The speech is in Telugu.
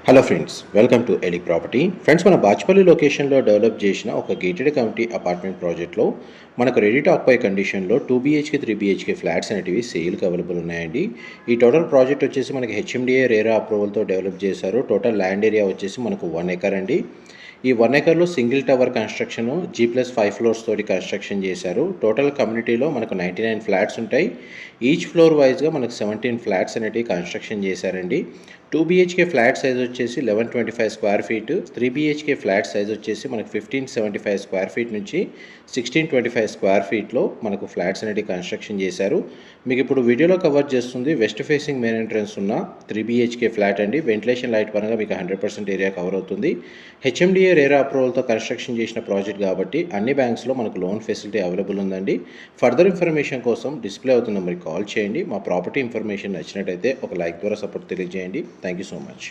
Hello friends, welcome to Elick property. Friends, మన బాచ్పల్లి లొకేషన్లో డెవలప్ చేసిన ఒక గేటెడ్ కమ్యూనిటీ అపార్ట్మెంట్ ప్రాజెక్ట్లో మనకు రెడీ టు ఆక్యుపై కండిషన్లో 2 BHK 3 BHK ఫ్లాట్స్ అనేటివి సేల్కి అవైలబుల్ ఉన్నాయండి. ఈ టోటల్ ప్రాజెక్ట్ వచ్చేసి మనకి హెచ్ఎండిఏ రేరా అప్రూవల్తో డెవలప్ చేశారు. టోటల్ ల్యాండ్ ఏరియా వచ్చేసి మనకు 1 acre అండి. ఈ 1 acreలో single tower construction G+5 floors తోటి కన్స్ట్రక్షన్ చేశారు. టోటల్ కమ్యూనిటీలో మనకు 99 ఫ్లాట్స్ ఉంటాయి. ఈచ్ ఫ్లోర్ వైజ్గా మనకు 17 ఫ్లాట్స్ అనేటివి కన్స్ట్రక్షన్ చేశారండి. 2 BHK ఫ్లాట్ సైజ్ వచ్చేసి 1125 square feet, 3 BHK flat size వచ్చేసి మనకు 1575 స్క్వేర్ ఫీట్ నుంచి 1625 స్క్వేర్ ఫీట్లో మనకు ఫ్లాట్స్ అనేటివి కన్స్ట్రక్షన్ చేశారు. మీకు ఇప్పుడు వీడియోలో కవర్ చేస్తుంది వెస్ట్ ఫేసింగ్ మెయిన్ ఎంట్రన్స్ ఉన్న 3 BHK ఫ్లాట్ అండి. వెంటిలేషన్ లైట్ పరంగా మీకు 100% ఏరియా కవర్ అవుతుంది. హెచ్ఎండిఏ రేరా అప్రూవల్తో కన్స్ట్రక్షన్ చేసిన ప్రాజెక్ట్ కాబట్టి అన్ని బ్యాంక్స్లో మనకు లోన్ ఫెసిలిటీ అవైలబుల్ ఉందండి. ఫర్దర్ ఇన్ఫర్మేషన్ కోసం డిస్ప్లే అవుతున్న నెంబర్కి కాల్ చేయండి. మా ప్రాపర్టీ ఇన్ఫర్మేషన్ నచ్చినట్టయితే ఒక లైక్ ద్వారా సపోర్ట్ తెలియజేయండి. Thank you so much.